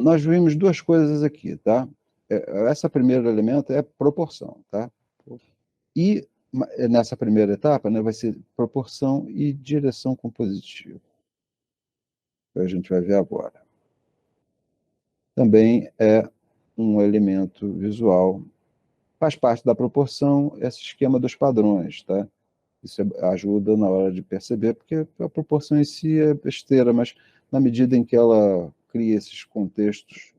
Nós vimos duas coisas aqui, tá? Esse primeiro elemento é proporção, tá? E nessa primeira etapa, né, vai ser proporção e direção compositiva, que a gente vai ver agora. Também é um elemento visual. Faz parte da proporção esse esquema dos padrões, tá? Isso ajuda na hora de perceber, porque a proporção em si é besteira, mas na medida em que ela cria esses contextos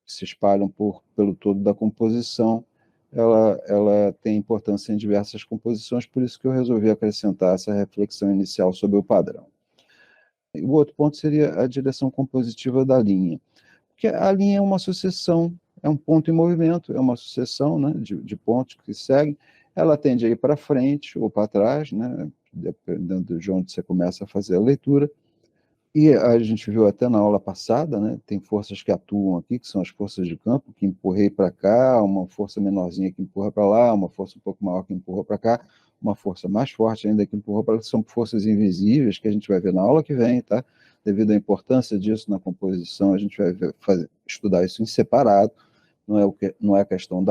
que se espalham pelo todo da composição, ela tem importância em diversas composições, por isso que eu resolvi acrescentar essa reflexão inicial sobre o padrão. E o outro ponto seria a direção compositiva da linha, porque a linha é uma sucessão, é um ponto em movimento, é uma sucessão, né, de pontos que seguem, ela tende a ir para frente ou para trás, né, dependendo de onde você começa a fazer a leitura, e a gente viu até na aula passada, né, tem forças que atuam aqui, que são as forças de campo, que empurrei para cá, uma força menorzinha que empurra para lá, uma força um pouco maior que empurra para cá, uma força mais forte ainda que empurra para lá, são forças invisíveis que a gente vai ver na aula que vem, tá? Devido à importância disso na composição, a gente vai estudar isso em separado, não é a questão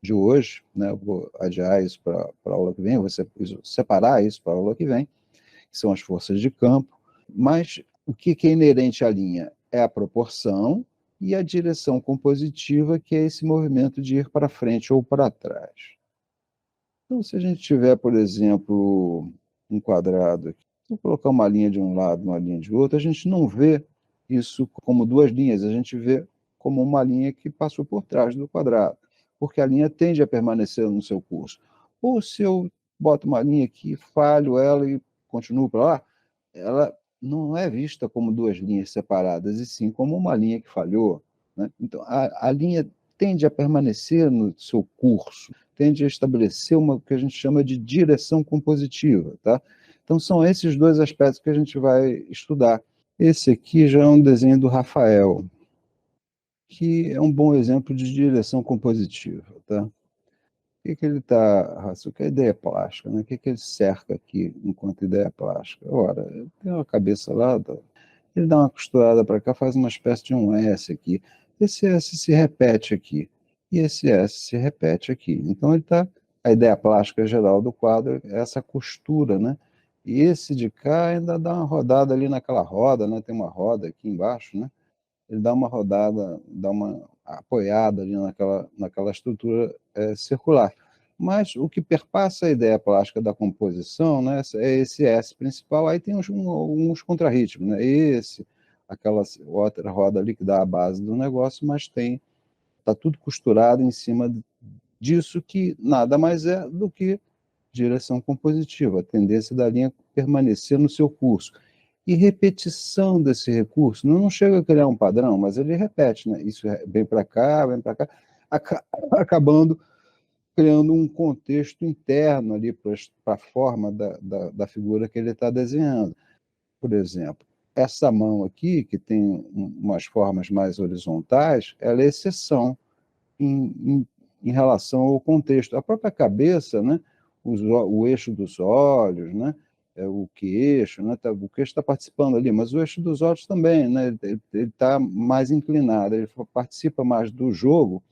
de hoje, né? Eu vou adiar isso para a aula que vem, eu vou separar isso para a aula que vem, que são as forças de campo, mas o que é inerente à linha é a proporção e a direção compositiva, que é esse movimento de ir para frente ou para trás. Então, se a gente tiver, por exemplo, um quadrado aqui, se eu colocar uma linha de um lado, uma linha de outro, a gente não vê isso como duas linhas, a gente vê como uma linha que passou por trás do quadrado, porque a linha tende a permanecer no seu curso. Ou se eu boto uma linha aqui, falho ela e continuo para lá, ela não é vista como duas linhas separadas, e sim como uma linha que falhou, né? Então, a linha tende a permanecer no seu curso, tende a estabelecer o que a gente chama de direção compositiva, tá? Então, são esses dois aspectos que a gente vai estudar. Esse aqui já é um desenho do Rafael, que é um bom exemplo de direção compositiva, tá? O que ele está, o que é ideia plástica, né? O que ele cerca aqui enquanto ideia plástica? Ora, tem uma cabeça lá, ele dá uma costurada para cá, faz uma espécie de um S aqui. Esse S se repete aqui, e esse S se repete aqui. Então, a ideia plástica geral do quadro é essa costura, né? E esse de cá ainda dá uma rodada ali naquela roda, né? Tem uma roda aqui embaixo, né? Ele dá uma rodada, dá uma apoiada ali naquela estrutura circular. Mas o que perpassa a ideia plástica da composição, né, é esse S principal, aí tem uns contrarritmos, né? Aquela outra roda ali que dá a base do negócio, mas está tudo costurado em cima disso, que nada mais é do que direção compositiva, a tendência da linha permanecer no seu curso. E repetição desse recurso, não chega a criar um padrão, mas ele repete, né? Isso vem para cá, acabando criando um contexto interno ali para a forma da figura que ele está desenhando. Por exemplo, essa mão aqui, que tem umas formas mais horizontais, ela é exceção em, em, em relação ao contexto. A própria cabeça, né? O eixo dos olhos, né? O queixo, né? O queixo está participando ali, mas o eixo dos olhos também, né? Ele está mais inclinado, ele participa mais do jogo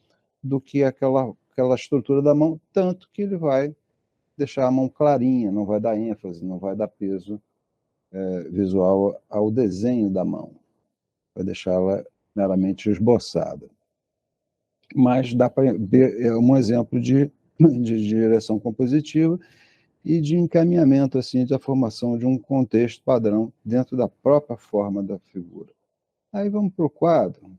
do que aquela estrutura da mão, tanto que ele vai deixar a mão clarinha, não vai dar ênfase, não vai dar peso visual ao desenho da mão, vai deixá-la meramente esboçada. Mas dá para ver um exemplo de direção compositiva e de encaminhamento assim da formação de um contexto padrão dentro da própria forma da figura. Aí vamos para o quadro.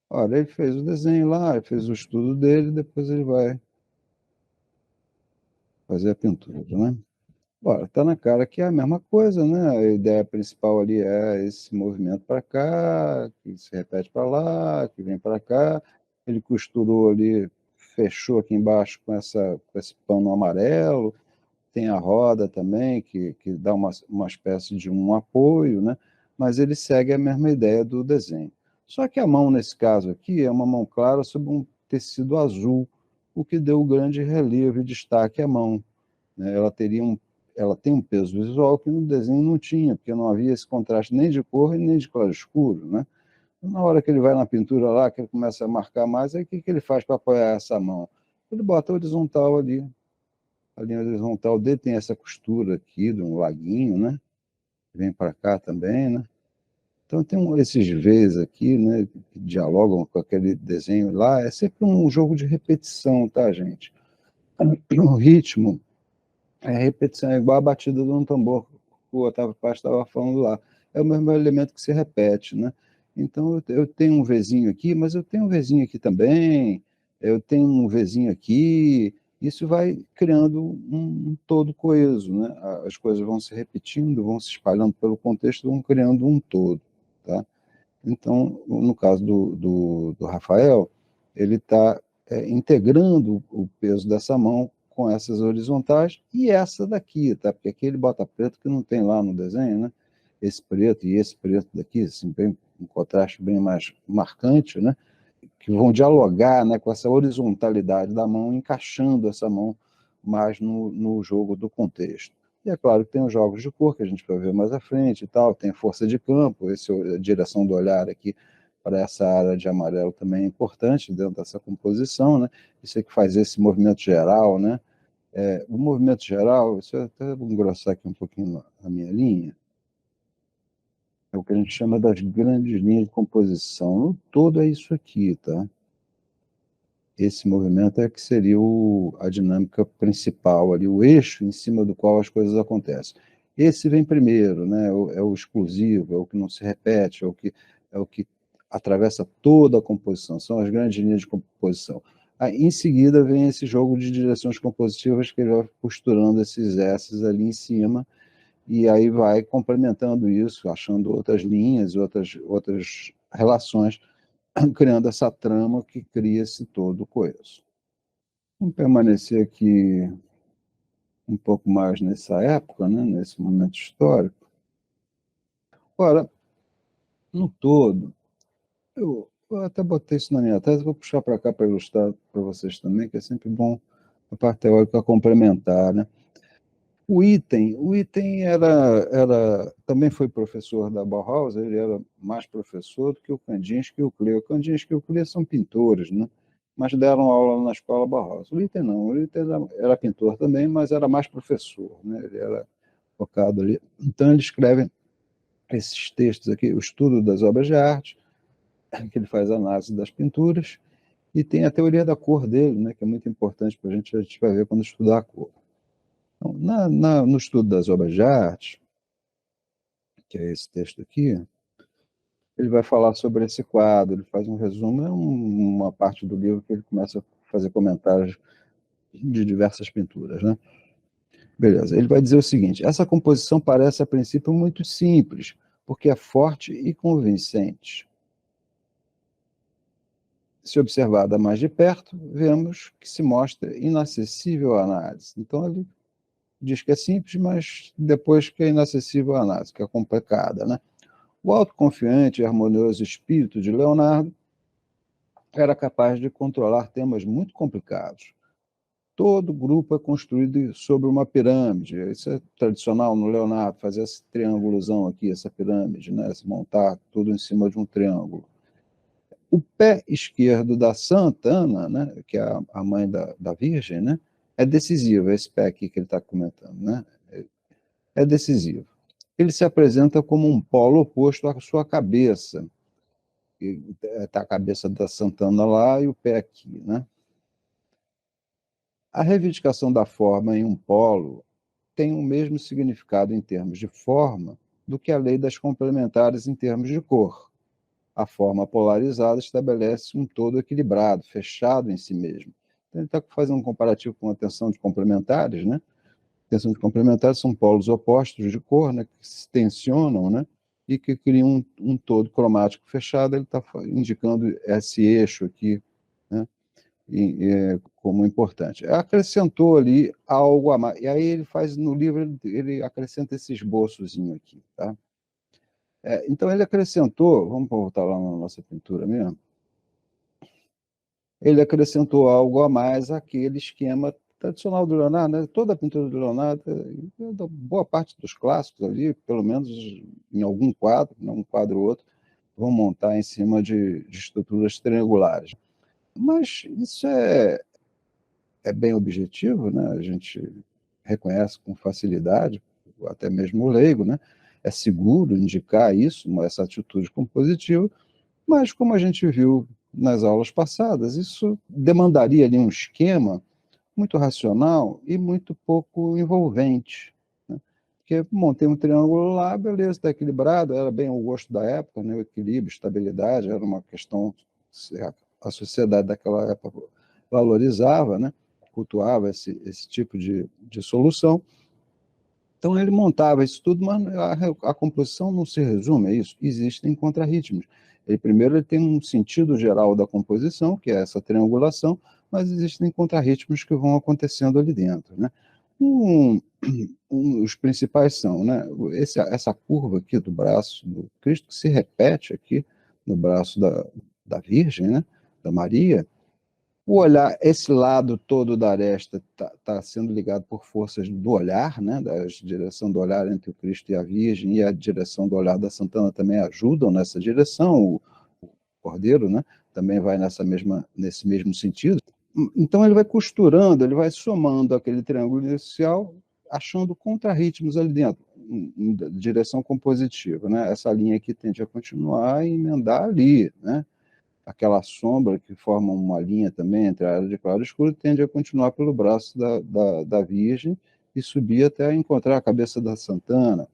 Olha, ele fez o desenho lá, ele fez o estudo dele, depois ele vai fazer a pintura, né? Ora, está na cara que é a mesma coisa, né? A ideia principal ali é esse movimento para cá, que se repete para lá, que vem para cá. Ele costurou ali, fechou aqui embaixo com esse pano amarelo. Tem a roda também, que dá uma espécie de um apoio, né? Mas ele segue a mesma ideia do desenho. Só que a mão, nesse caso aqui, é uma mão clara sobre um tecido azul, o que deu grande relevo e destaque à mão, né? Ela tem um peso visual que no desenho não tinha, porque não havia esse contraste nem de cor e nem de claro escuro, né? Na hora que ele vai na pintura lá, que ele começa a marcar mais, aí o que ele faz para apoiar essa mão? Ele bota a horizontal ali. A linha horizontal dele tem essa costura aqui, de um laguinho, né? Vem para cá também, né? Então tem esses Vs aqui, né? Que dialogam com aquele desenho lá. É sempre um jogo de repetição, tá, gente? O ritmo é repetição, é igual a batida de um tambor que o Otávio Paz estava falando lá. É o mesmo elemento que se repete, né? Então eu tenho um Vzinho aqui, mas eu tenho um Vzinho aqui também, eu tenho um Vzinho aqui. Isso vai criando um todo coeso, né? As coisas vão se repetindo, vão se espalhando pelo contexto, vão criando um todo, tá? Então, no caso do Rafael, ele está integrando o peso dessa mão com essas horizontais e essa daqui, tá? Porque aqui ele bota preto que não tem lá no desenho, né? Esse preto e esse preto daqui, assim, bem, um contraste bem mais marcante, né? Que vão dialogar, né, com essa horizontalidade da mão, encaixando essa mão mais no jogo do contexto. E é claro que tem os jogos de cor, que a gente vai ver mais à frente e tal, tem força de campo, a direção do olhar aqui para essa área de amarelo também é importante dentro dessa composição, né? Isso é que faz esse movimento geral, né? O movimento geral, isso eu até vou engrossar aqui um pouquinho a minha linha, é o que a gente chama das grandes linhas de composição. No todo é isso aqui, tá? Esse movimento é que seria a dinâmica principal ali, o eixo em cima do qual as coisas acontecem. Esse vem primeiro, né? É o exclusivo, é o que não se repete, é o que atravessa toda a composição, são as grandes linhas de composição. Aí, em seguida vem esse jogo de direções compositivas que ele vai costurando esses S's ali em cima, e aí vai complementando isso, achando outras linhas, outras relações, criando essa trama que cria esse todo coeso. Vamos permanecer aqui um pouco mais nessa época, né, nesse momento histórico. Ora, no todo, eu até botei isso na minha tese, vou puxar para cá para ilustrar para vocês também, que é sempre bom a parte teórica complementar, né? O item também foi professor da Bauhaus, ele era mais professor do que o Kandinsky e o Klee. O Kandinsky e o Klee são pintores, né? Mas deram aula na escola Bauhaus. O item não, o item era pintor também, mas era mais professor, né? Ele era focado ali. Então ele escreve esses textos aqui, o estudo das obras de arte, que ele faz análise das pinturas, e tem a teoria da cor dele, né? Que é muito importante para a gente vai ver quando estudar a cor. Então, no estudo das obras de arte, que é esse texto aqui, ele vai falar sobre esse quadro, ele faz um resumo, é uma parte do livro que ele começa a fazer comentários de diversas pinturas, né? Beleza, ele vai dizer o seguinte: essa composição parece a princípio muito simples, porque é forte e convincente. Se observada mais de perto, vemos que se mostra inacessível à análise. Então ele diz que é simples, mas depois que é inacessível à análise, que é complicada, né? O autoconfiante e harmonioso espírito de Leonardo era capaz de controlar temas muito complicados. Todo grupo é construído sobre uma pirâmide. Isso é tradicional no Leonardo, fazer esse triângulozão aqui, essa pirâmide, né? Se montar tudo em cima de um triângulo. O pé esquerdo da Santa Ana, né? Que é a mãe da Virgem, né? É decisivo, esse pé aqui que ele está comentando, né? É decisivo. Ele se apresenta como um polo oposto à sua cabeça. Está a cabeça da Santana lá e o pé aqui, né? A reivindicação da forma em um polo tem o mesmo significado em termos de forma do que a lei das complementares em termos de cor. A forma polarizada estabelece um todo equilibrado, fechado em si mesmo. Então, ele está fazendo um comparativo com a tensão de complementares, né? Tensão de complementares são polos opostos de cor, né? Que se tensionam, né? E que criam um todo cromático fechado. Ele está indicando esse eixo aqui, né? Como importante. Acrescentou ali algo a mais. E aí ele faz, no livro, ele acrescenta esse esboçozinho aqui, tá? Então ele acrescentou, vamos voltar lá na nossa pintura mesmo, ele acrescentou algo a mais àquele esquema tradicional do Leonardo, né? Toda a pintura do Leonardo, boa parte dos clássicos ali, pelo menos em algum quadro, não um quadro ou outro, vão montar em cima de estruturas triangulares. Mas isso é bem objetivo, né? A gente reconhece com facilidade, até mesmo o leigo, né? É seguro indicar isso, essa atitude compositiva, mas como a gente viu nas aulas passadas, isso demandaria ali um esquema muito racional e muito pouco envolvente, né? Porque montei um triângulo lá, beleza, está equilibrado, era bem o gosto da época, né? O equilíbrio, estabilidade, era uma questão a sociedade daquela época valorizava, né? Cultuava esse tipo de solução. Então ele montava isso tudo, mas a composição não se resume a isso. Existem contrarritmos. Ele tem um sentido geral da composição, que é essa triangulação, mas existem contrarritmos que vão acontecendo ali dentro, né? Um, os principais são, né? Essa curva aqui do braço do Cristo, que se repete aqui no braço da Virgem, né? Da Maria, o olhar, esse lado todo da aresta está sendo ligado por forças do olhar, né? Da direção do olhar entre o Cristo e a Virgem, e a direção do olhar da Santana também ajudam nessa direção. O Cordeiro, né? Também vai nesse mesmo sentido. Então ele vai costurando, ele vai somando aquele triângulo inicial, achando contrarritmos ali dentro, em direção compositiva, né? Essa linha aqui tende a continuar e emendar ali, né? Aquela sombra que forma uma linha também entre a área de claro e escuro tende a continuar pelo braço da Virgem e subir até encontrar a cabeça da Santana.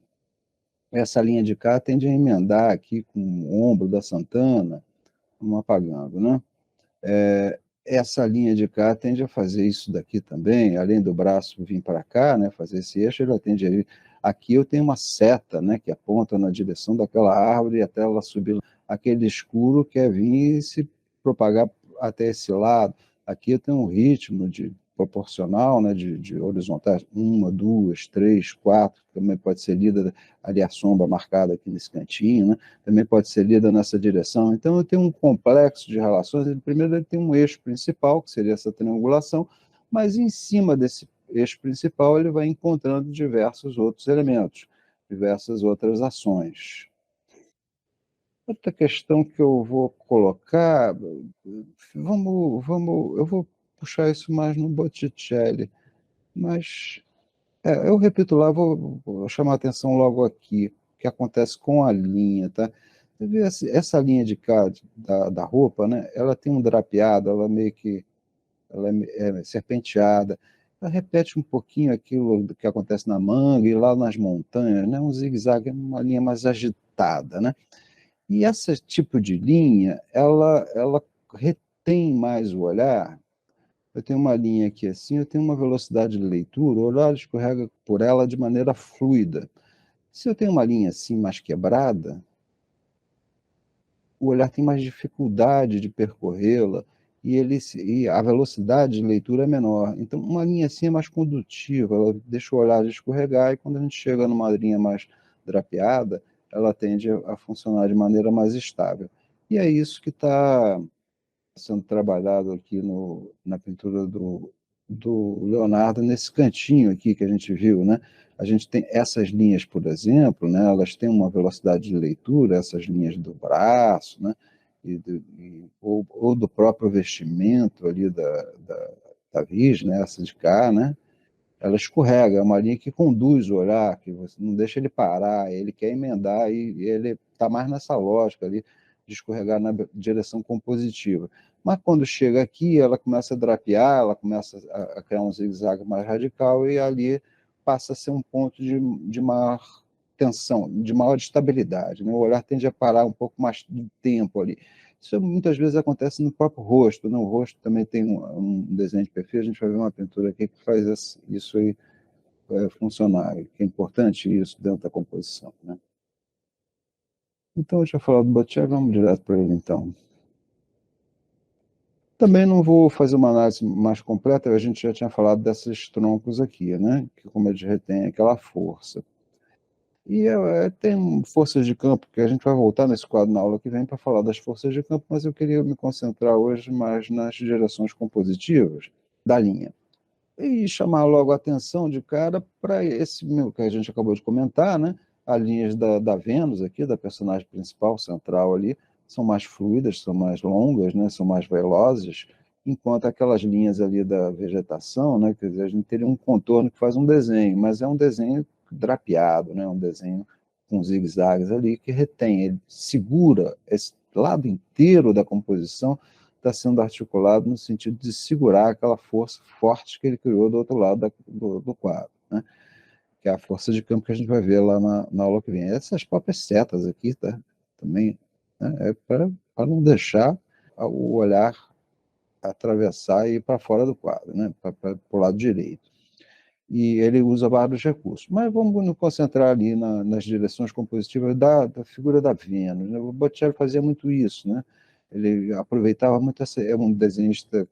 Essa linha de cá tende a emendar aqui com o ombro da Santana, vamos apagando, né? Essa linha de cá tende a fazer isso daqui também, além do braço vir para cá, né, fazer esse eixo, ela tende a ir. Aqui eu tenho uma seta, né, que aponta na direção daquela árvore até ela subir. Aquele escuro quer vir e se propagar até esse lado. Aqui eu tenho um ritmo proporcional, né, de horizontais, uma, duas, três, quatro, também pode ser lida ali a sombra marcada aqui nesse cantinho, né? Também pode ser lida nessa direção. Então, eu tenho um complexo de relações. Primeiro, ele tem um eixo principal, que seria essa triangulação, mas em cima desse eixo principal, ele vai encontrando diversos outros elementos, diversas outras ações. Outra questão que eu vou colocar, eu vou puxar isso mais no Botticelli, mas eu repito lá, vou chamar a atenção logo aqui, o que acontece com a linha, tá? Você vê essa linha de cá, da roupa, né? Ela tem um drapeado, ela meio que ela é serpenteada. Ela repete um pouquinho aquilo que acontece na manga e lá nas montanhas, né? Um zigue-zague, uma linha mais agitada, né? E esse tipo de linha, ela retém mais o olhar. Eu tenho uma linha aqui assim, eu tenho uma velocidade de leitura, o olhar escorrega por ela de maneira fluida. Se eu tenho uma linha assim mais quebrada, o olhar tem mais dificuldade de percorrê-la e a velocidade de leitura é menor. Então, uma linha assim é mais condutiva, ela deixa o olhar escorregar e quando a gente chega numa linha mais drapeada, ela tende a funcionar de maneira mais estável. E é isso que está sendo trabalhado aqui na pintura do Leonardo, nesse cantinho aqui que a gente viu, né? A gente tem essas linhas, por exemplo, né? Elas têm uma velocidade de leitura, essas linhas do braço, né? Ou do próprio vestimento ali da Virgem, né? Essa de cá, né? Ela escorrega, é uma linha que conduz o olhar, que você não deixa ele parar, ele quer emendar e ele está mais nessa lógica ali de escorregar na direção compositiva. Mas quando chega aqui, ela começa a drapear, ela começa a criar um zigue-zague mais radical e ali passa a ser um ponto de maior tensão, de maior estabilidade, né? O olhar tende a parar um pouco mais de tempo ali. Isso muitas vezes acontece no próprio rosto, né? O rosto também tem um desenho de perfil, a gente vai ver uma pintura aqui que faz isso aí funcionar, que é importante isso dentro da composição, né? Então, eu já falado do Botticelli, vamos direto para ele então. Também não vou fazer uma análise mais completa, a gente já tinha falado desses troncos aqui, né? Que como eles retêm aquela força. E tem forças de campo, que a gente vai voltar nesse quadro na aula que vem para falar das forças de campo, mas eu queria me concentrar hoje mais nas direções compositivas da linha. E chamar logo a atenção de cara para esse que a gente acabou de comentar, né? As linhas da Vênus aqui, da personagem principal, central ali, são mais fluidas, são mais longas, né, são mais velozes, enquanto aquelas linhas ali da vegetação, né, quer dizer, a gente teria um contorno que faz um desenho, mas é um desenho drapeado, né, um desenho com zigue-zagues ali, que retém, ele segura esse lado inteiro da composição, está sendo articulado no sentido de segurar aquela força forte que ele criou do outro lado do quadro, né? Que é a força de campo que a gente vai ver lá na aula que vem. Essas próprias setas aqui, tá? Também, né? É para não deixar o olhar atravessar e ir para fora do quadro, né? Para o lado direito. E ele usa vários recursos. Mas vamos nos concentrar ali nas direções compositivas da figura da Vênus, né? O Botticelli fazia muito isso, né? Ele aproveitava muito é um desenhista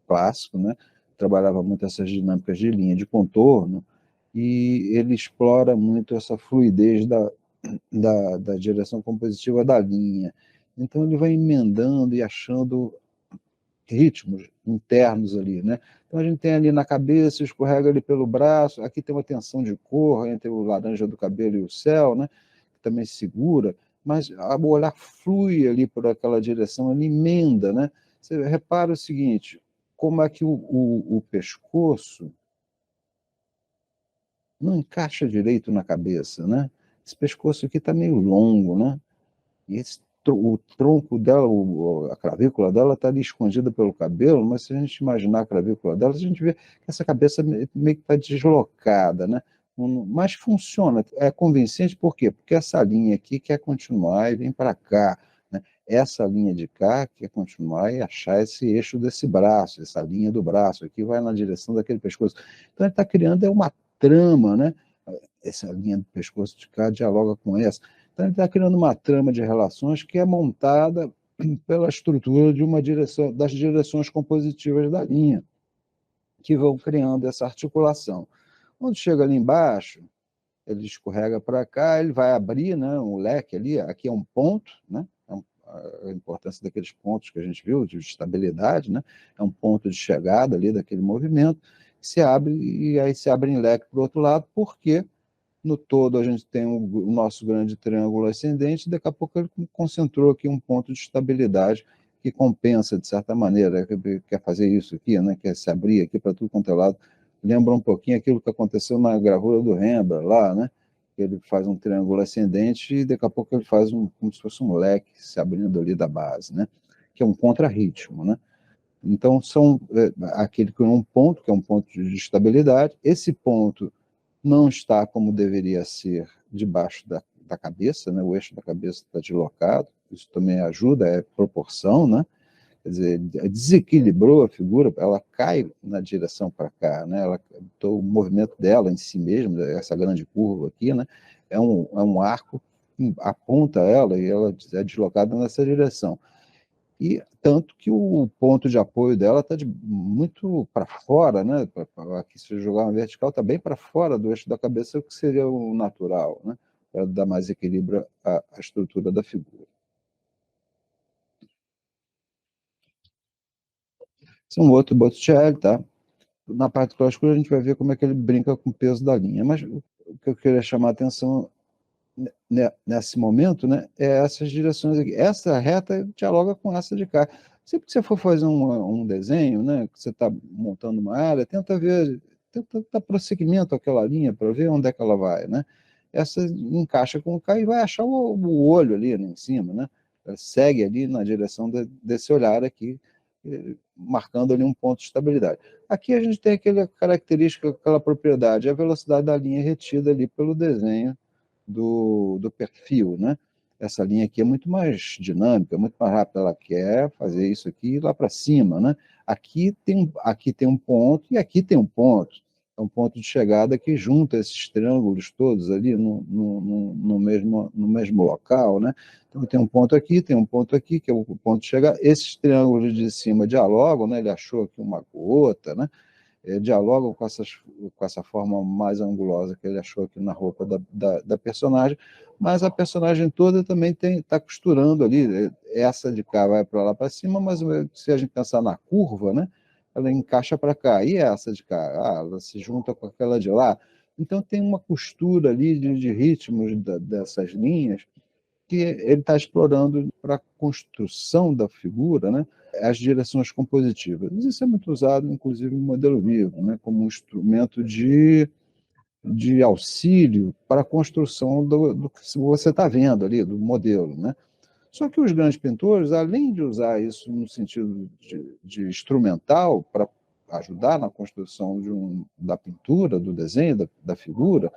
clássico, né? Trabalhava muito essas dinâmicas de linha, de contorno, e ele explora muito essa fluidez da direção compositiva da linha. Então ele vai emendando e achando ritmos internos ali, né? Então a gente tem ali na cabeça, escorrega ali pelo braço, aqui tem uma tensão de cor entre o laranja do cabelo e o céu, né? Que também segura, mas o olhar flui ali por aquela direção, ele emenda, né? Você repara o seguinte, como é que o pescoço não encaixa direito na cabeça, né? Esse pescoço aqui está meio longo, né? E o tronco dela, a clavícula dela está ali escondida pelo cabelo, mas se a gente imaginar a clavícula dela, a gente vê que essa cabeça meio que está deslocada, né? Mas funciona, é convincente, por quê? Porque essa linha aqui quer continuar e vem para cá, né? Essa linha de cá quer continuar e achar esse eixo desse braço, essa linha do braço aqui vai na direção daquele pescoço. Então ele está criando uma trama, né? Essa linha do pescoço de cá dialoga com essa. Então, ele está criando uma trama de relações que é montada pela estrutura de uma direção, das direções compositivas da linha, que vão criando essa articulação. Quando chega ali embaixo, ele escorrega para cá, ele vai abrir, né, um leque ali, aqui é um ponto, né, a importância daqueles pontos que a gente viu, de estabilidade, né, é um ponto de chegada ali daquele movimento, se abre, e aí se abre em leque para o outro lado, porque no todo a gente tem o nosso grande triângulo ascendente, daqui a pouco ele concentrou aqui um ponto de estabilidade que compensa, de certa maneira, quer fazer isso aqui, né? Quer se abrir aqui para tudo quanto é lado. Lembra um pouquinho aquilo que aconteceu na gravura do Rembrandt lá, né? Ele faz um triângulo ascendente e daqui a pouco ele faz como se fosse um leque se abrindo ali da base, né? Que é um contrarritmo, né? Então, aquele que é um ponto, que é um ponto de estabilidade, esse ponto não está como deveria ser debaixo da cabeça, né? O eixo da cabeça está deslocado, isso também ajuda, é proporção, né? Quer dizer, desequilibrou a figura, ela cai na direção para cá, né? O movimento dela em si mesma, essa grande curva aqui, né? É um arco que aponta ela e ela é deslocada nessa direção. E tanto que o ponto de apoio dela está muito para fora, né? Aqui, se jogar uma vertical, está bem para fora do eixo da cabeça, o que seria o natural, né? Para dar mais equilíbrio à estrutura da figura. Esse é um outro Botticelli, tá? Na parte clássica a gente vai ver como é que ele brinca com o peso da linha. Mas o que eu queria chamar a atenção nesse momento, né, é essas direções aqui. Essa reta dialoga com essa de cá. Sempre que você for fazer um desenho, né, que você está montando uma área, tenta dar prosseguimento àquela linha para ver onde é que ela vai, né? Essa encaixa com o cá e vai achar o olho ali, né, em cima, né? Ela segue ali na direção desse olhar aqui, marcando ali um ponto de estabilidade. Aqui a gente tem aquela característica, aquela propriedade, a velocidade da linha retida ali pelo desenho do perfil, né? Essa linha aqui é muito mais dinâmica, muito mais rápida, ela quer fazer isso aqui lá para cima, né? Aqui tem um ponto e aqui tem um ponto. É um ponto de chegada que junta esses triângulos todos ali no mesmo local, né? Então tem um ponto aqui, tem um ponto aqui, que é o ponto de chegada. Esses triângulos de cima dialogam, né? Ele achou aqui uma gota, né? Dialogam com essa forma mais angulosa que ele achou aqui na roupa da personagem, mas a personagem toda também está costurando ali, essa de cá vai para lá para cima, mas se a gente pensar na curva, né, ela encaixa para cá, e essa de cá, ela se junta com aquela de lá, Então tem uma costura ali de ritmos dessas linhas que ele está explorando para a construção da figura, né, as direções compositivas. Isso é muito usado, inclusive, no modelo vivo, né, como um instrumento de auxílio para a construção do que você está vendo ali, do modelo. Né? Só que os grandes pintores, além de usar isso no sentido de instrumental, para ajudar na construção da pintura, do desenho, da figura,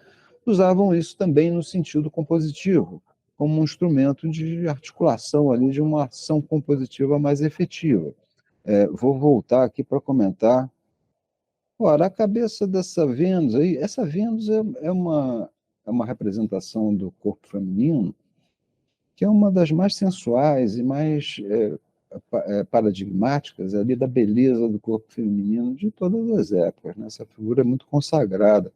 usavam isso também no sentido compositivo, como um instrumento de articulação ali de uma ação compositiva mais efetiva. Vou voltar aqui para comentar. Ora, a cabeça dessa Vênus aí, essa Vênus é uma representação do corpo feminino que é uma das mais sensuais e mais paradigmáticas ali da beleza do corpo feminino de todas as épocas. Né? Essa figura é muito consagrada,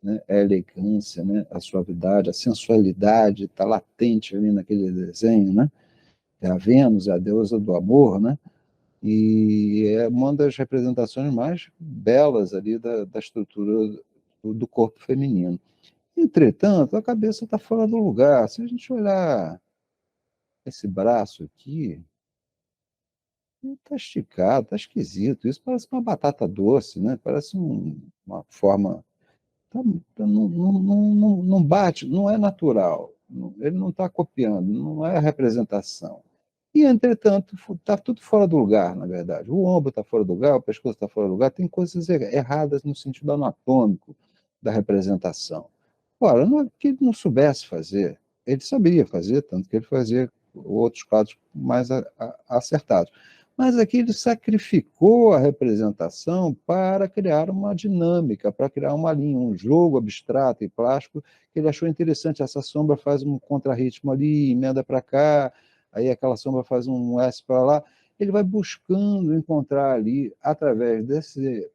né? A elegância, né? A suavidade, a sensualidade está latente ali naquele desenho. Né? É a Vênus, é a deusa do amor, né? E é uma das representações mais belas ali da estrutura do corpo feminino. Entretanto, a cabeça está fora do lugar. Se a gente olhar esse braço aqui, está esticado, está esquisito. Isso parece uma batata doce, né? Parece uma forma. Não bate, não é natural. Ele não está copiando, não é a representação. E, entretanto, está tudo fora do lugar, na verdade. O ombro está fora do lugar, o pescoço está fora do lugar, tem coisas erradas no sentido anatômico da representação. Ora, não é que ele não soubesse fazer, ele sabia fazer, tanto que ele fazia outros quadros mais acertados. Mas aqui ele sacrificou a representação para criar uma dinâmica, para criar uma linha, um jogo abstrato e plástico que ele achou interessante. Essa sombra faz um contrarritmo ali, emenda para cá, aí aquela sombra faz um S para lá. Ele vai buscando encontrar ali, através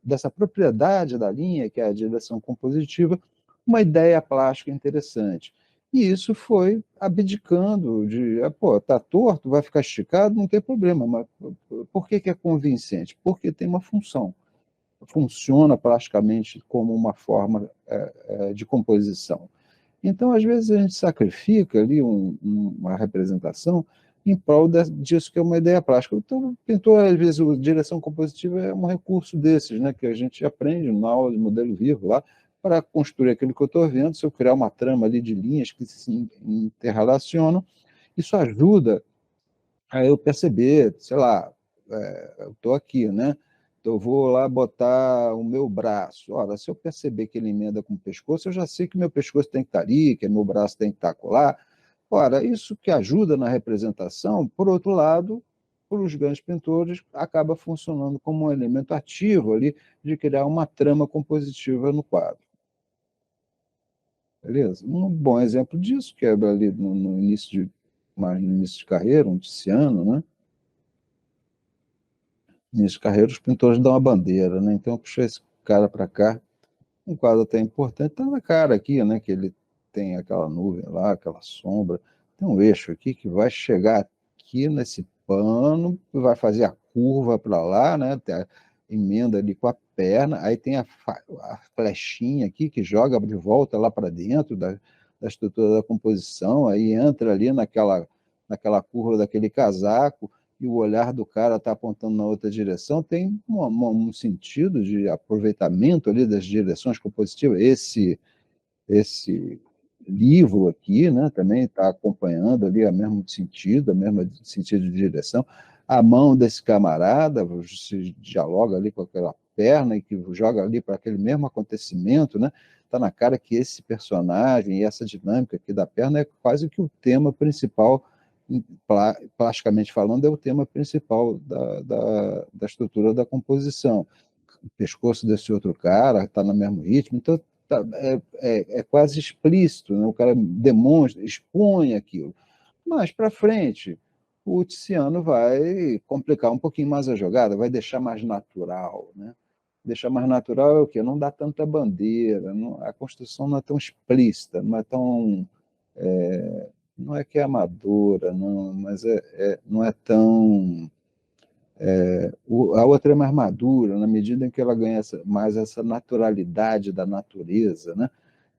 dessa propriedade da linha, que é a direção compositiva, uma ideia plástica interessante. E isso foi abdicando de, pô, tá torto, vai ficar esticado, não tem problema, mas por que é convincente? Porque tem uma função, funciona plasticamente como uma forma de composição. Então, às vezes, a gente sacrifica ali uma representação em prol disso que é uma ideia plástica. Então, o pintor, às vezes, a direção compositiva é um recurso desses, né, que a gente aprende na aula de modelo vivo lá, para construir aquilo que eu estou vendo. Se eu criar uma trama ali de linhas que se interrelacionam, isso ajuda a eu perceber, sei lá, eu estou aqui, né? Então, eu vou lá botar o meu braço. Ora, se eu perceber que ele emenda com o pescoço, eu já sei que meu pescoço tem que estar ali, que meu braço tem que estar lá. Ora, isso que ajuda na representação, por outro lado, para os grandes pintores, acaba funcionando como um elemento ativo ali de criar uma trama compositiva no quadro. Beleza? Um bom exemplo disso, que é ali no início de carreira, um Tiziano, né? Nisso, carreira, os pintores dão uma bandeira, né? Então, eu puxei esse cara para cá, um quadro até importante, está na cara aqui, né? Que ele tem aquela nuvem lá, aquela sombra, tem um eixo aqui que vai chegar aqui nesse pano, vai fazer a curva para lá, né? Tem a emenda ali com a perna, aí tem a flechinha aqui que joga de volta lá para dentro da estrutura da composição, aí entra ali naquela curva daquele casaco, e o olhar do cara está apontando na outra direção, tem um sentido de aproveitamento ali das direções compositivas. Esse livro aqui, né, também está acompanhando ali o mesmo sentido, sentido de direção. A mão desse camarada se dialoga ali com aquela perna e que joga ali para aquele mesmo acontecimento, né? Está na cara que esse personagem e essa dinâmica aqui da perna é quase que o tema principal, plasticamente falando, é o tema principal da estrutura da composição. O pescoço desse outro cara está no mesmo ritmo, então é quase explícito, né? O cara demonstra, expõe aquilo. Mais para frente, o Tiziano vai complicar um pouquinho mais a jogada, vai deixar mais natural. Né? Deixar mais natural é o quê? Não dá tanta bandeira, a construção não é tão explícita, não é tão. Não é que é amadora, não, mas não é tão. A outra é mais madura, na medida em que ela ganha mais essa naturalidade da natureza, né?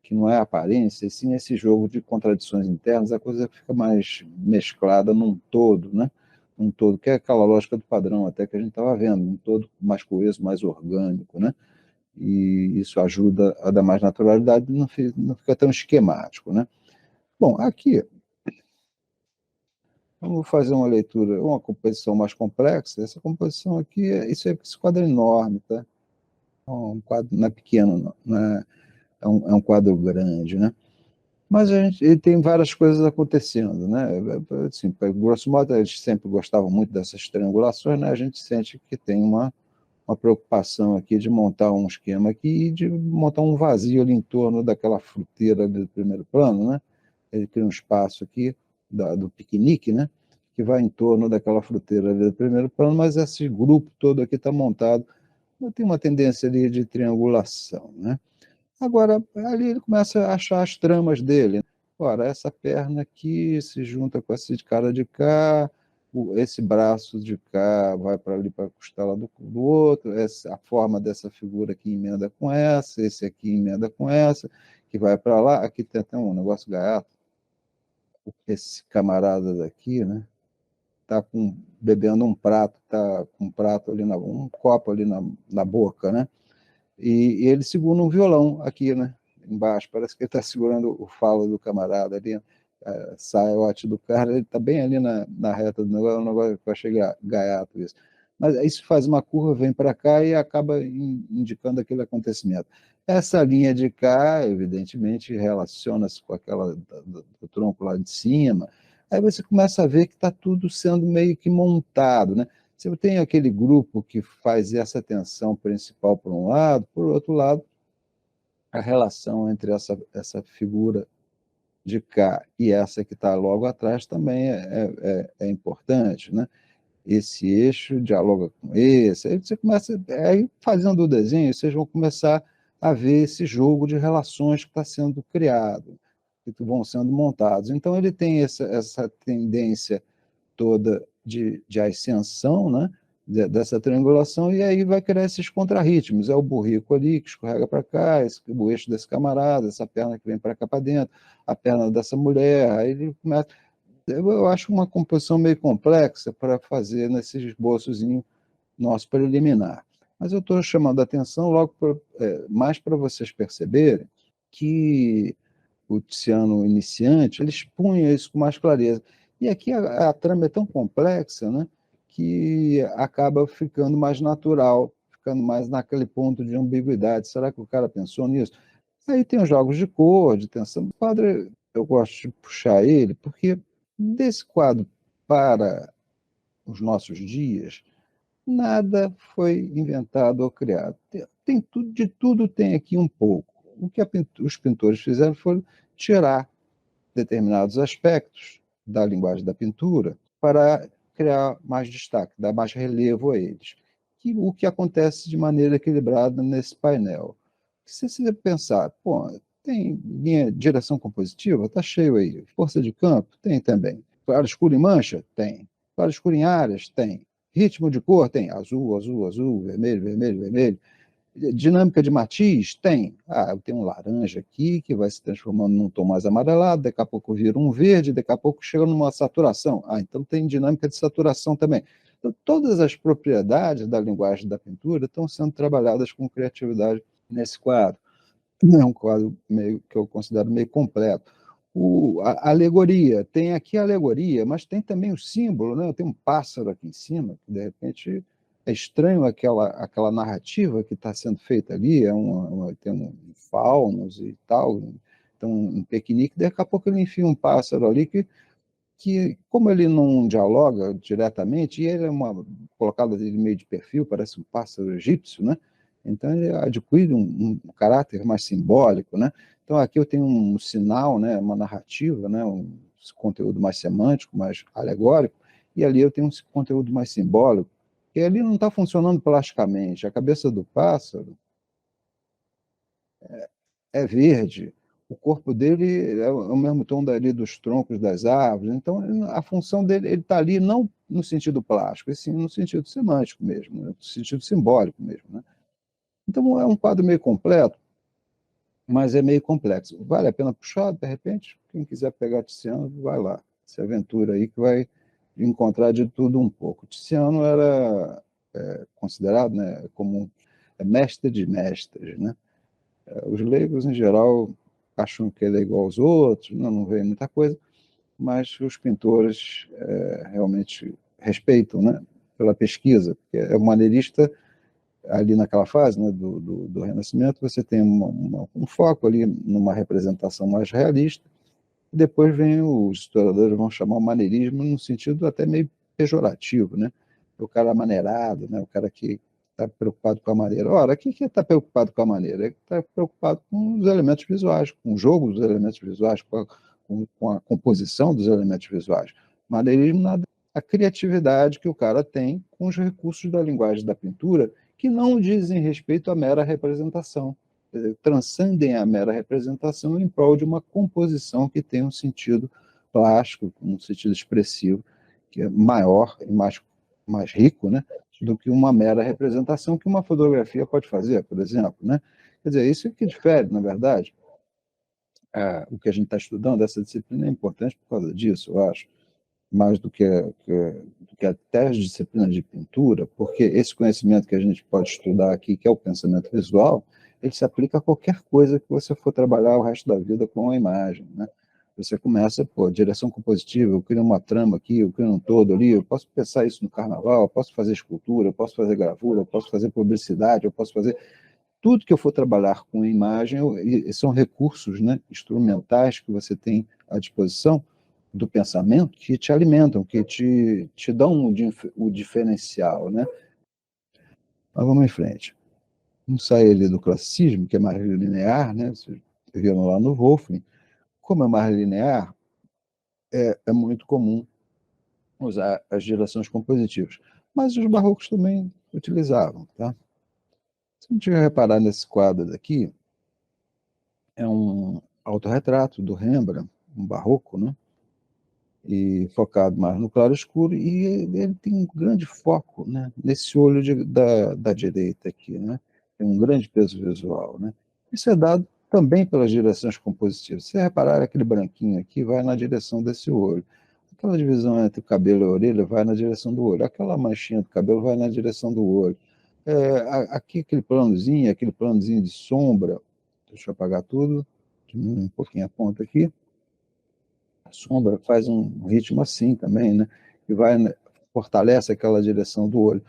que não é aparência, e sim esse jogo de contradições internas, a coisa fica mais mesclada num todo, né? Um todo, que é aquela lógica do padrão até que a gente estava vendo, um todo mais coeso, mais orgânico, né? E isso ajuda a dar mais naturalidade, não fica tão esquemático, né? Bom, aqui, vamos fazer uma leitura, uma composição mais complexa. Essa composição aqui, esse quadro é enorme, tá? Um quadro não é pequeno, não é, é um quadro grande, né? Mas ele tem várias coisas acontecendo, né? Assim, grosso modo, a gente sempre gostava muito dessas triangulações, né? A gente sente que tem uma preocupação aqui de montar um esquema aqui e de montar um vazio ali em torno daquela fruteira ali do primeiro plano, né? Ele cria um espaço aqui do piquenique, né? Que vai em torno daquela fruteira ali do primeiro plano, mas esse grupo todo aqui está montado, tem uma tendência ali de triangulação, né? Agora, ali ele começa a achar as tramas dele. Ora, essa perna aqui se junta com essa de cara de cá, esse braço de cá vai para ali para a costela do outro, a forma dessa figura aqui emenda com essa, esse aqui emenda com essa, que vai para lá. Aqui tem até um negócio gaiato. Esse camarada daqui, né? Tá bebendo um prato, tá com um prato ali, um copo ali na boca, né? E ele segura um violão aqui, né? Embaixo. Parece que ele está segurando o falo do camarada ali, a saiote do cara, ele está bem ali na reta do negócio, um negócio que eu achei gaiato isso. Mas isso faz uma curva, vem para cá e acaba indicando aquele acontecimento. Essa linha de cá, evidentemente, relaciona-se com aquela do tronco lá de cima. Aí você começa a ver que está tudo sendo meio que montado, né? Você tem aquele grupo que faz essa tensão principal por um lado, por outro lado, a relação entre essa figura de cá e essa que está logo atrás também é importante, né? Esse eixo dialoga com esse, aí você começa, aí fazendo o desenho, vocês vão começar a ver esse jogo de relações que está sendo criado, que vão sendo montados. Então ele tem essa tendência toda de ascensão, né? Dessa triangulação, e aí vai criar esses contrarritmos. É o burrico ali que escorrega para cá, o eixo desse camarada, essa perna que vem para cá para dentro, a perna dessa mulher. Aí ele começa. Eu acho uma composição meio complexa para fazer nesse esboçozinho nosso preliminar. Mas eu estou chamando a atenção logo mais para vocês perceberem que o Tiziano iniciante, ele expunha isso com mais clareza. E aqui a trama é tão complexa, né, que acaba ficando mais natural, ficando mais naquele ponto de ambiguidade. Será que o cara pensou nisso? Aí tem os jogos de cor, de tensão. O quadro, eu gosto de puxar ele, porque desse quadro para os nossos dias, nada foi inventado ou criado. Tem tudo, de tudo tem aqui um pouco. O que os pintores fizeram foi tirar determinados aspectos da linguagem da pintura para criar mais destaque, dar mais relevo a eles. O que acontece de maneira equilibrada nesse painel. Se você pensar, pô, tem linha direção compositiva, está cheio aí. Força de campo, tem também. Claro escuro em mancha? Tem. Claro escuro em áreas? Tem. Ritmo de cor? Tem. Azul, azul, azul, vermelho, vermelho, vermelho. Dinâmica de matiz? Tem. Ah, tem um laranja aqui que vai se transformando num tom mais amarelado, daqui a pouco vira um verde, daqui a pouco chega numa saturação. Ah, então tem dinâmica de saturação também. Então, todas as propriedades da linguagem da pintura estão sendo trabalhadas com criatividade nesse quadro. É um quadro meio que eu considero meio completo. A alegoria, tem aqui a alegoria, mas tem também o símbolo, né? Tem um pássaro aqui em cima, que de repente é estranho aquela narrativa que está sendo feita ali, tem faunos e tal, então um piquenique, daqui a pouco ele enfia um pássaro ali que como ele não dialoga diretamente, e ele é colocado ali meio de perfil, parece um pássaro egípcio, né? Então ele adquire um caráter mais simbólico, né? Então aqui eu tenho um sinal, né, uma narrativa, né, um conteúdo mais semântico, mais alegórico, e ali eu tenho um conteúdo mais simbólico, que ali não está funcionando plasticamente. A cabeça do pássaro é verde, o corpo dele é o mesmo tom dali dos troncos das árvores, então a função dele, ele está ali não no sentido plástico, e sim no sentido semântico mesmo, né? No sentido simbólico mesmo, né? Então é um quadro meio completo, mas é meio complexo. Vale a pena puxar, de repente? Quem quiser pegar Tiziano, vai lá. Se aventura aí que vai encontrar de tudo um pouco. Tiziano era considerado, né, como mestre de mestres, né? Os leigos, em geral, acham que ele é igual aos outros, não vê muita coisa, mas os pintores realmente respeitam, né, pela pesquisa, porque é um maneirista ali naquela fase, né, do Renascimento, você tem um foco ali numa representação mais realista, e depois vem os historiadores vão chamar o maneirismo no sentido até meio pejorativo, né? O cara maneirado, né? O cara que está preocupado com a maneira. Ora, o que está preocupado com a maneira? Ele está preocupado com os elementos visuais, com o jogo dos elementos visuais, com a composição dos elementos visuais. Maneirismo nada a criatividade que o cara tem com os recursos da linguagem da pintura que não dizem respeito à mera representação, transcendem a mera representação em prol de uma composição que tem um sentido plástico, um sentido expressivo, que é maior e mais rico, né, do que uma mera representação que uma fotografia pode fazer, por exemplo. Né? Quer dizer, isso é que difere, na verdade, o que a gente está estudando, essa disciplina é importante por causa disso, eu acho, mais do que até as disciplinas de pintura, porque esse conhecimento que a gente pode estudar aqui, que é o pensamento visual, ele se aplica a qualquer coisa que você for trabalhar o resto da vida com a imagem, né? Você começa, pô, direção compositiva, eu crio uma trama aqui, eu crio um todo ali, eu posso pensar isso no carnaval, eu posso fazer escultura, eu posso fazer gravura, eu posso fazer publicidade, eu posso fazer tudo que eu for trabalhar com imagem, são recursos, né, instrumentais que você tem à disposição do pensamento que te alimentam, que te dão o diferencial. Né? Mas vamos em frente. Vamos sair ali do classicismo, que é mais linear, né? Vocês viram lá no Wolfling. Como é mais linear, é muito comum usar as direções compositivas. Mas os barrocos também utilizavam. Tá? Se a gente reparar nesse quadro daqui, é um autorretrato do Rembrandt, um barroco, né? E focado mais no claro-escuro, e ele tem um grande foco, né? Nesse olho da direita aqui, né? Tem um grande peso visual. Né? Isso é dado também pelas direções compositivas. Se reparar, aquele branquinho aqui vai na direção desse olho. Aquela divisão entre o cabelo e a orelha vai na direção do olho. Aquela manchinha do cabelo vai na direção do olho. Aqui aquele planozinho de sombra, deixa eu apagar tudo, diminuir um pouquinho a ponta aqui. A sombra faz um ritmo assim também, né? Que vai, fortalece aquela direção do olho.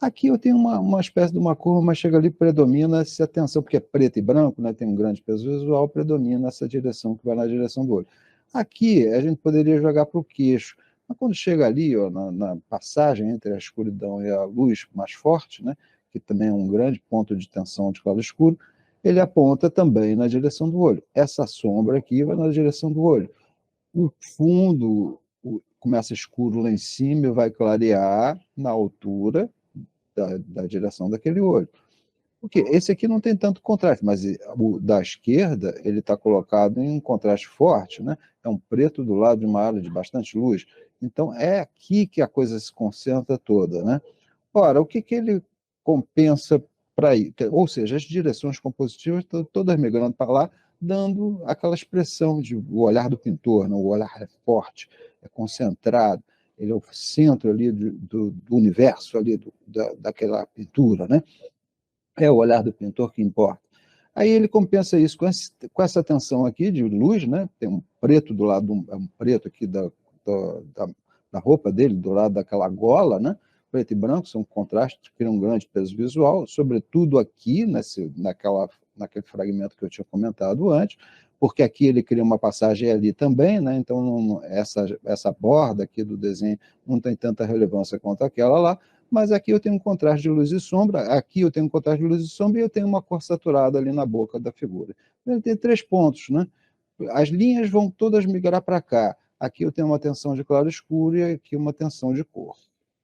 Aqui eu tenho uma espécie de uma curva, mas chega ali, predomina essa tensão, porque é preto e branco, né? Tem um grande peso visual, predomina essa direção que vai na direção do olho. Aqui a gente poderia jogar para o queixo, mas quando chega ali, ó, na passagem entre a escuridão e a luz mais forte, né? Que também é um grande ponto de tensão de claro escuro, ele aponta também na direção do olho. Essa sombra aqui vai na direção do olho. O fundo começa escuro lá em cima e vai clarear na altura da direção daquele olho. Porque esse aqui não tem tanto contraste, mas o da esquerda ele está colocado em um contraste forte, né? É um preto do lado de uma área de bastante luz. Então é aqui que a coisa se concentra toda, né? Ora, o que ele compensa para ir? Ou seja, as direções compositivas estão todas migrando para lá, dando aquela expressão de o olhar do pintor, né? O olhar é forte, é concentrado, ele é o centro ali do universo ali daquela pintura, né? É o olhar do pintor que importa. Aí ele compensa isso com essa tensão aqui de luz, né? Tem um preto do lado, um preto aqui da roupa dele, do lado daquela gola, né? Preto e branco são contrastes que criam um grande peso visual, sobretudo aqui, naquele fragmento que eu tinha comentado antes, porque aqui ele cria uma passagem ali também, né? Então essa borda aqui do desenho não tem tanta relevância quanto aquela lá, mas aqui eu tenho um contraste de luz e sombra, aqui eu tenho um contraste de luz e sombra e eu tenho uma cor saturada ali na boca da figura. Ele tem 3 pontos, né? As linhas vão todas migrar para cá. Aqui eu tenho uma tensão de claro escuro e aqui uma tensão de cor.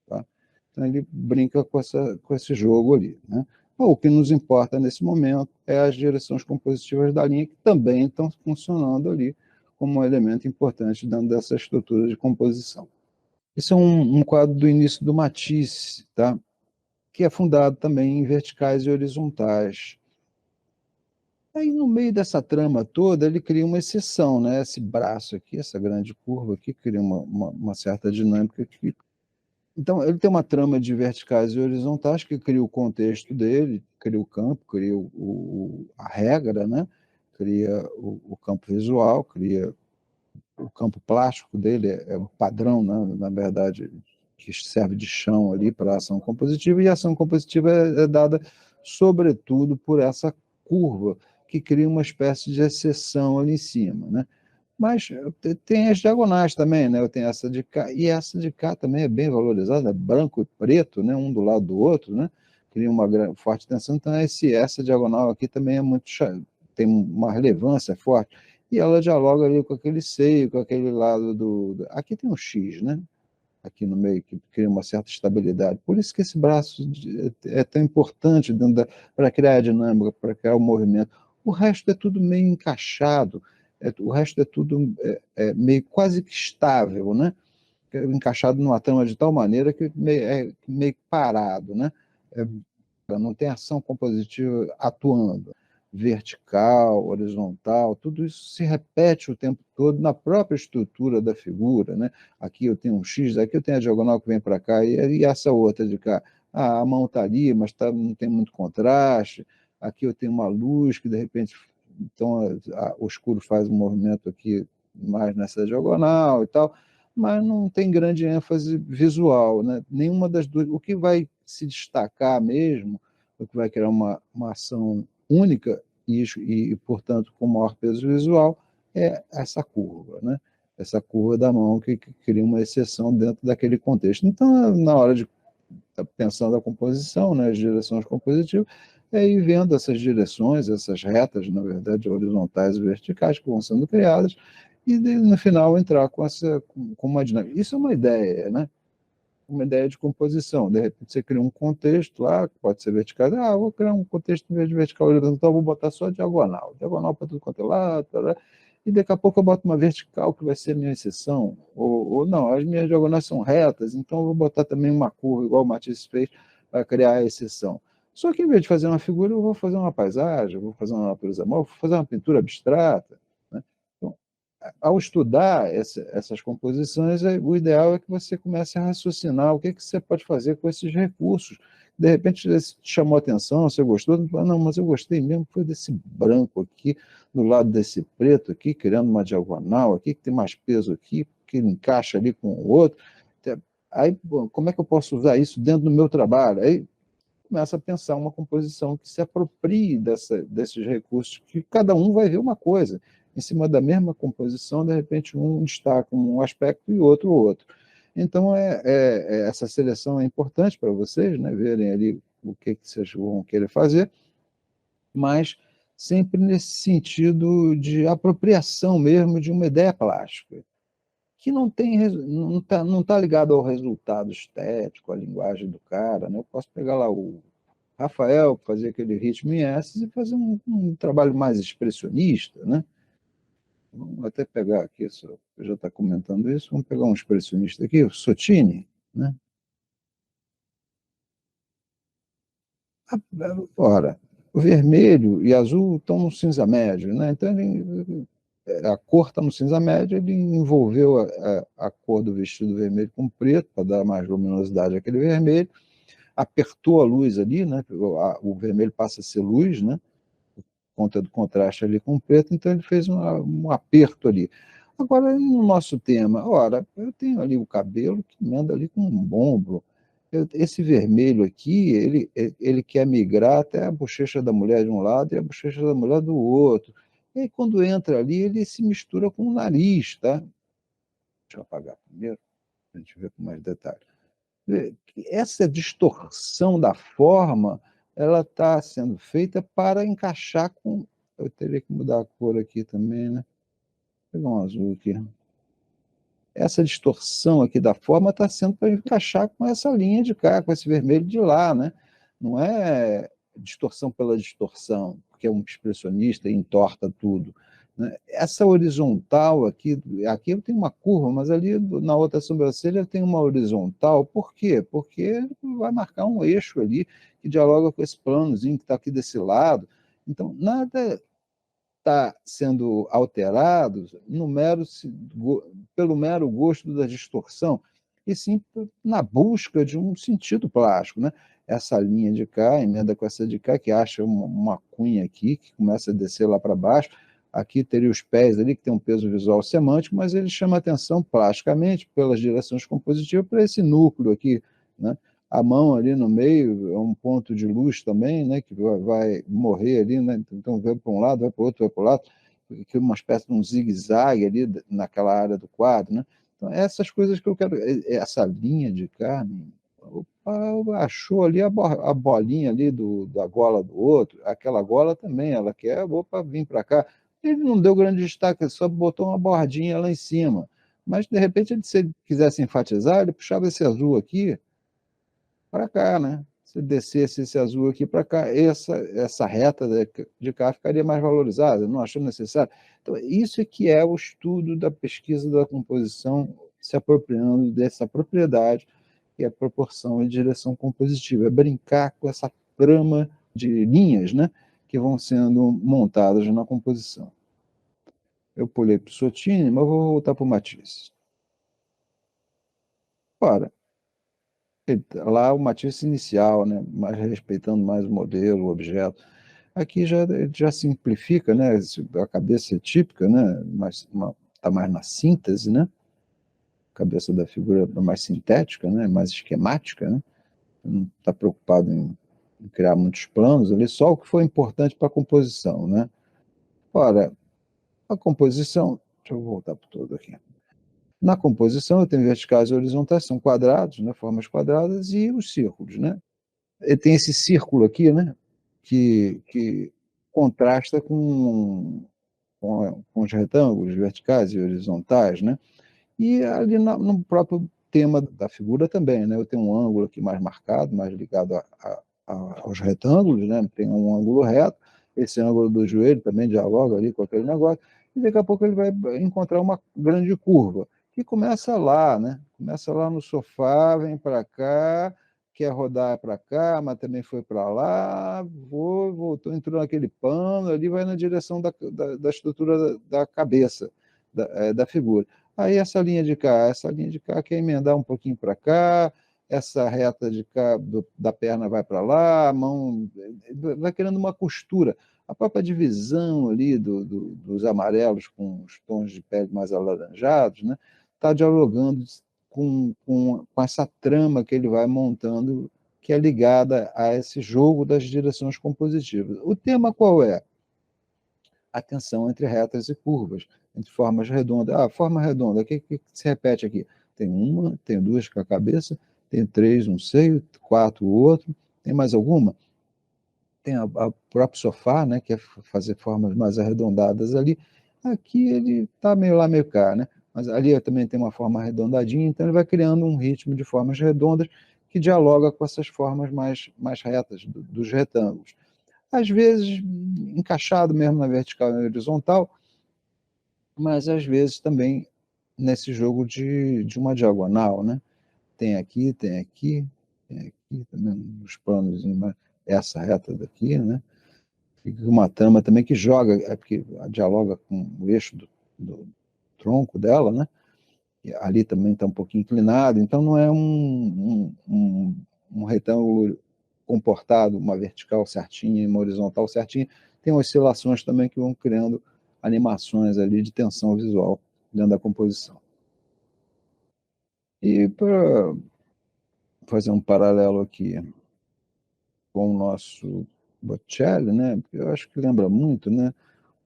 Tá? Então ele brinca com esse jogo ali. Né? O que nos importa nesse momento é as direções compositivas da linha, que também estão funcionando ali como um elemento importante dentro dessa estrutura de composição. Esse é um quadro do início do Matisse, tá? Que é fundado também em verticais e horizontais. Aí, no meio dessa trama toda, ele cria uma exceção, né? Esse braço aqui, essa grande curva aqui, cria uma certa dinâmica aqui. Então, ele tem uma trama de verticais e horizontais que cria o contexto dele, cria o campo, cria a regra, né? Cria o campo visual, cria o campo plástico dele, é o padrão, né? Na verdade, que serve de chão ali para a ação compositiva, e a ação compositiva é dada, sobretudo, por essa curva, que cria uma espécie de exceção ali em cima, né? Mas tem as diagonais também, né? Eu tenho essa de cá, e essa de cá também é bem valorizada, é branco e preto, né? Um do lado do outro, né? Cria uma forte tensão. Então, essa diagonal aqui também é muito tem uma relevância forte. E ela dialoga ali com aquele seio, com aquele lado Aqui tem um X, né? Aqui no meio, que cria uma certa estabilidade. Por isso que esse braço é tão importante para criar a dinâmica, para criar o movimento. O resto é tudo meio encaixado, o resto é tudo meio quase que estável, né? Encaixado numa trama de tal maneira que é meio parado, né? É, não tem ação compositiva atuando. Vertical, horizontal, tudo isso se repete o tempo todo na própria estrutura da figura, né? Aqui eu tenho um X, aqui eu tenho a diagonal que vem para cá, e essa outra de cá. Ah, a mão está ali, mas não tem muito contraste. Aqui eu tenho uma luz que, de repente, então o escuro faz um movimento aqui mais nessa diagonal e tal, mas não tem grande ênfase visual, né? Nenhuma das duas. O que vai se destacar mesmo, o que vai criar uma ação única portanto, com maior peso visual, é essa curva, né? Essa curva da mão que cria uma exceção dentro daquele contexto. Então, na hora de estar pensando a composição, né, as direções compositivas, é ir vendo essas direções, essas retas, na verdade, horizontais e verticais que vão sendo criadas, e no final entrar com uma dinâmica. Isso é uma ideia, né? Uma ideia de composição. De repente você cria um contexto lá, que pode ser vertical. Ah, vou criar um contexto em vez de vertical horizontal, então vou botar só diagonal. Diagonal para tudo quanto é lado, e daqui a pouco eu boto uma vertical que vai ser a minha exceção. Ou não, as minhas diagonais são retas, então eu vou botar também uma curva, igual o Matisse fez, para criar a exceção. Só que em vez de fazer uma figura, eu vou fazer uma paisagem, eu vou fazer uma natureza móvel, vou fazer uma pintura abstrata, né? Então, ao estudar essas composições, o ideal é que você comece a raciocinar o que você pode fazer com esses recursos. De repente, te chamou a atenção, você gostou, não, mas eu gostei mesmo, foi desse branco aqui, do lado desse preto aqui, criando uma diagonal aqui, que tem mais peso aqui, que encaixa ali com o outro. Aí, como é que eu posso usar isso dentro do meu trabalho? Aí começa a pensar uma composição que se aproprie desses recursos, que cada um vai ver uma coisa. Em cima da mesma composição, de repente, um destaca um aspecto e outro. Então, essa seleção é importante para vocês, né, verem ali o que vocês vão querer fazer, mas sempre nesse sentido de apropriação mesmo de uma ideia plástica, que não tá ligado ao resultado estético, à linguagem do cara. Né? Eu posso pegar lá o Rafael, fazer aquele ritmo em S e fazer um trabalho mais expressionista, né? Vamos até pegar aqui, eu já está comentando isso, vamos pegar um expressionista aqui, o Sotini, né? Ora, o vermelho e azul estão no cinza médio, né? Então a cor está no cinza médio, ele envolveu a cor do vestido vermelho com preto para dar mais luminosidade àquele vermelho, apertou a luz ali, né? O vermelho passa a ser luz, né? Conta do contraste ali com o preto, então ele fez um aperto ali. Agora, no nosso tema, ora, eu tenho ali o cabelo que manda ali com um bombro. Esse vermelho aqui, ele quer migrar até a bochecha da mulher de um lado e a bochecha da mulher do outro. E aí, quando entra ali, ele se mistura com o nariz, tá? Deixa eu apagar primeiro, para a gente ver com mais detalhe. Essa distorção da forma, ela está sendo feita para encaixar com. Eu teria que mudar a cor aqui também, né? Vou pegar um azul aqui. Essa distorção aqui da forma está sendo para encaixar com essa linha de cá, com esse vermelho de lá, né? Não é distorção pela distorção, porque é um expressionista e entorta tudo. Né? Essa horizontal aqui eu tenho uma curva, mas ali na outra sobrancelha eu tenho uma horizontal. Por quê? Porque vai marcar um eixo ali que dialoga com esse planozinho que está aqui desse lado. Então, nada está sendo alterado pelo mero gosto da distorção, e sim na busca de um sentido plástico, né? Essa linha de cá, emenda com essa de cá, que acha uma cunha aqui, que começa a descer lá para baixo. Aqui teria os pés ali, que tem um peso visual semântico, mas ele chama atenção plasticamente, pelas direções compositivas, para esse núcleo aqui, né? A mão ali no meio é um ponto de luz também, né, que vai morrer ali, né? Então vai para um lado, vai para o outro, vai para o lado, que é uma espécie de um zigue-zague ali naquela área do quadro, né? Então, essas coisas que eu quero, essa linha de carne, opa, achou ali a bolinha ali da gola do outro, aquela gola também, ela quer, opa, vir para cá. Ele não deu grande destaque, ele só botou uma bordinha lá em cima. Mas, de repente, se ele quisesse enfatizar, ele puxava esse azul aqui para cá, né? Se descesse esse azul aqui para cá, essa reta de cá ficaria mais valorizada, não achou necessário. Então, isso é que é o estudo da pesquisa da composição, se apropriando dessa propriedade, que é a proporção e direção compositiva, é brincar com essa trama de linhas, né, que vão sendo montadas na composição. Eu pulei para o Sotini, mas vou voltar para o Matisse. Ora, lá o Matisse inicial, né, mais respeitando mais o modelo, o objeto. Aqui já simplifica, né, a cabeça é típica, né, está mais na síntese, né, a cabeça da figura é mais sintética, né, mais esquemática, né, não está preocupado em criar muitos planos ali, só o que foi importante para a composição, né. Ora, a composição, deixa eu voltar para todo aqui. Na composição, eu tenho verticais e horizontais, são quadrados, né, formas quadradas, e os círculos, né. Ele tem esse círculo aqui, né, que contrasta com os retângulos verticais e horizontais, né. E ali no próprio tema da figura também, né, eu tenho um ângulo aqui mais marcado, mais ligado aos retângulos, né, tem um ângulo reto, esse ângulo do joelho também dialoga ali com aquele negócio, e daqui a pouco ele vai encontrar uma grande curva, que começa lá, né, começa lá no sofá, vem para cá, quer rodar para cá, mas também foi para lá, voltou, entrou naquele pano, ali vai na direção da estrutura da cabeça, da figura. Aí essa linha de cá quer emendar um pouquinho para cá, essa reta de cá da perna vai para lá, a mão vai criando uma costura. A própria divisão ali dos amarelos com os tons de pele mais alaranjados, né, está dialogando com essa trama que ele vai montando, que é ligada a esse jogo das direções compositivas. O tema qual é? A tensão entre retas e curvas, entre formas redondas. Ah, forma redonda, o que se repete aqui? Tem uma, tem duas com a cabeça, tem três um seio, quatro o outro, tem mais alguma? Tem a próprio sofá, né, que é fazer formas mais arredondadas ali. Aqui ele está meio lá, meio cá, né? Mas ali também tem uma forma arredondadinha, então ele vai criando um ritmo de formas redondas que dialoga com essas formas mais retas dos retângulos. Às vezes encaixado mesmo na vertical e na horizontal, mas às vezes também nesse jogo de uma diagonal, né? Tem aqui, tem aqui, tem aqui, também os planos, essa reta daqui, né? E uma trama também que joga, é porque dialoga com o eixo do tronco dela, né? E ali também está um pouquinho inclinado, então não é um retângulo comportado, uma vertical certinha e uma horizontal certinha, tem oscilações também que vão criando animações ali de tensão visual dentro da composição. E para fazer um paralelo aqui com o nosso Botticelli, né, eu acho que lembra muito, né,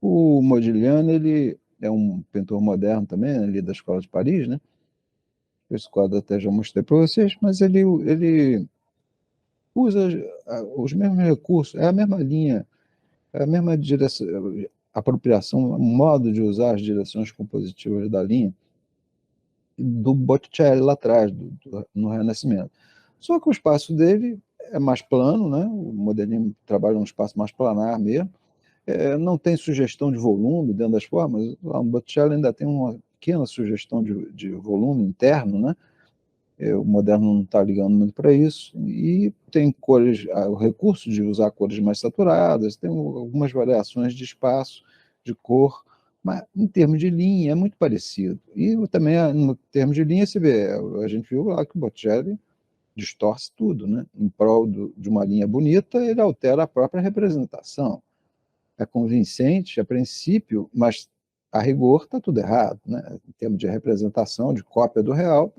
o Modigliani, ele é um pintor moderno também, né, ali da Escola de Paris, né, esse quadro até já mostrei para vocês, mas ele usa os mesmos recursos, é a mesma linha, é a mesma direção, apropriação, modo de usar as direções compositivas da linha do Botticelli lá atrás, no Renascimento. Só que o espaço dele é mais plano, né? O modelinho trabalha num espaço mais planar mesmo, não tem sugestão de volume dentro das formas, lá no Botticelli ainda tem uma pequena sugestão de volume interno, né? O moderno não está ligando muito para isso, e tem cores, o recurso de usar cores mais saturadas, tem algumas variações de espaço de cor, mas em termos de linha é muito parecido. E também, no termos de linha, você vê, a gente viu lá que o Botticelli distorce tudo, né? Em prol de uma linha bonita, ele altera a própria representação. É convincente a princípio, mas a rigor está tudo errado, né? Em termos de representação, de cópia do real,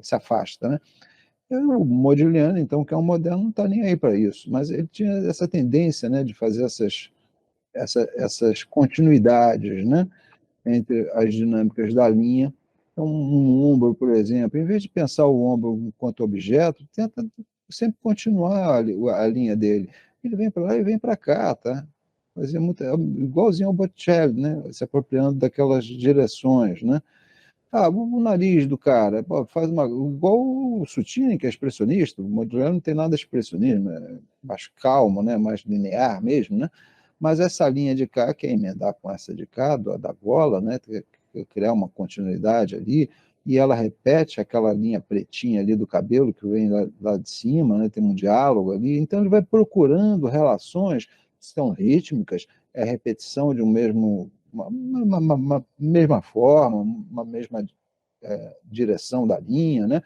se afasta, né? O Modigliani, então, que é um moderno, não está nem aí para isso, mas ele tinha essa tendência, né, de fazer essas continuidades, né, entre as dinâmicas da linha. Então, um ombro, por exemplo, em vez de pensar o ombro enquanto objeto, tenta sempre continuar a linha dele. Ele vem para lá e vem para cá, tá? Fazia muito, igualzinho ao Botticelli, né? Se apropriando daquelas direções, né? O nariz do cara, pô, faz igual o Sutini, que é expressionista, o Modigliani não tem nada de expressionismo, é mais calmo, né? Mais linear mesmo, né? Mas essa linha de cá, quer emendar com essa de cá, da gola, né? Criar uma continuidade ali, e ela repete aquela linha pretinha ali do cabelo que vem lá de cima, né? Tem um diálogo ali, então ele vai procurando relações que são rítmicas, é repetição de um mesmo, uma mesma forma, uma mesma direção da linha, né?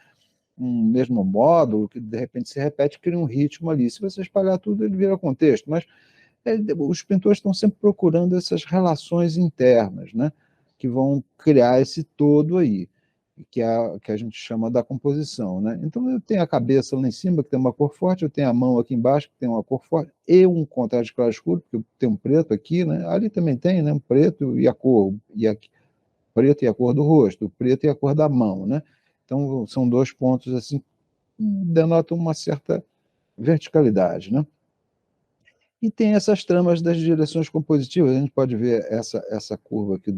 Um mesmo módulo que de repente se repete, cria um ritmo ali. Se você espalhar tudo, ele vira contexto, mas os pintores estão sempre procurando essas relações internas, né, que vão criar esse todo aí, que a gente chama da composição. Né? Então, eu tenho a cabeça lá em cima, que tem uma cor forte, eu tenho a mão aqui embaixo, que tem uma cor forte, e um contraste claro-escuro, porque tem um preto aqui, né? Ali também tem, né? Um preto e a cor, preto e a cor do rosto, o preto e a cor da mão. Né? Então, são dois pontos assim, que denotam uma certa verticalidade. Né? E tem essas tramas das direções compositivas. A gente pode ver essa curva aqui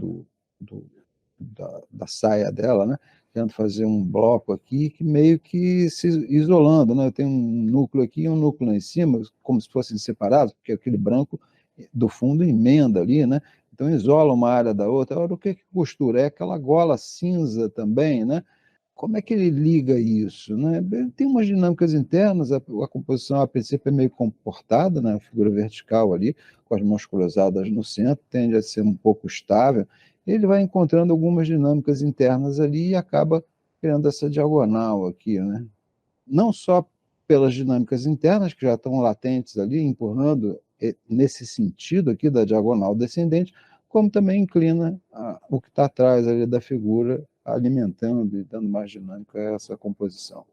da saia dela, né? Tento fazer um bloco aqui que meio que se isolando, né? Eu tenho um núcleo aqui e um núcleo lá em cima, como se fossem separados, porque aquele branco do fundo emenda ali, né? Então isola uma área da outra. Agora, o que costura? É aquela gola cinza também, né? Como é que ele liga isso? Né? Ele tem umas dinâmicas internas, a composição a princípio é meio comportada, né? A figura vertical ali, com as mãos cruzadas no centro, tende a ser um pouco estável. Ele vai encontrando algumas dinâmicas internas ali e acaba criando essa diagonal aqui, né? Não só pelas dinâmicas internas, que já estão latentes ali, empurrando nesse sentido aqui da diagonal descendente, como também inclina o que está atrás ali da figura, alimentando e dando mais dinâmica a essa composição.